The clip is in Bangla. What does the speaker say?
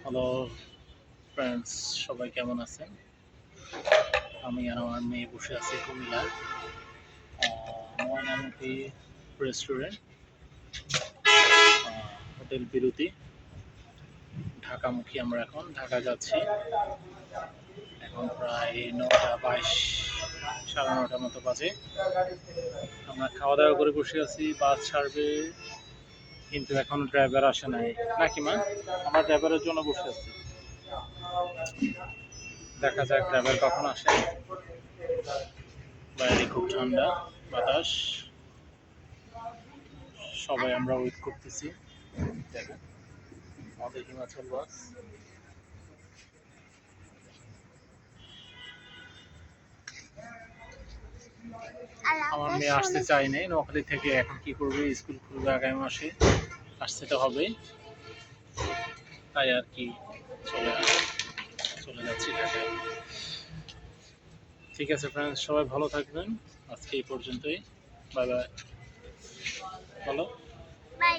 হ্যালো ফ্রেন্ডস, সবাই কেমন আছেন? আমি আর আমার মেয়ে বসে আছি কুমিল্লার ময়নামতি রেস্টুরেন্ট, হোটেল বিরতি। ঢাকামুখী আমরা এখন ঢাকা যাচ্ছি। এখন প্রায় 9:22, 9:30 মতো বাজে। আমরা খাওয়া দাওয়া করে বসে আছি, বাস ছাড়বে, কিন্তু এখন ড্রাইভার আসে নাই। নাকি মা? আমরা ড্রাইভারের জন্য বসে আছি, দেখা যাক ড্রাইভার কখন আসে। বাইরে খুব ঠান্ডা বাতাস, সবাই আমরা ওয়েট করতেছি। দেখেন আমাদের হিমাচল বাস। আমার মেয়ে আসতে চায়নি নোয়াখালী থেকে, এখন কি করবে, স্কুল খুলবে আগামী মাসে, আসতে তো হবে, তাই আর কি চলে যাচ্ছি ঢাকায়। ঠিক আছে ফ্রেন্ডস, সবাই ভালো থাকবেন, আজকে এই পর্যন্তই। Bye bye. বলো। বাই।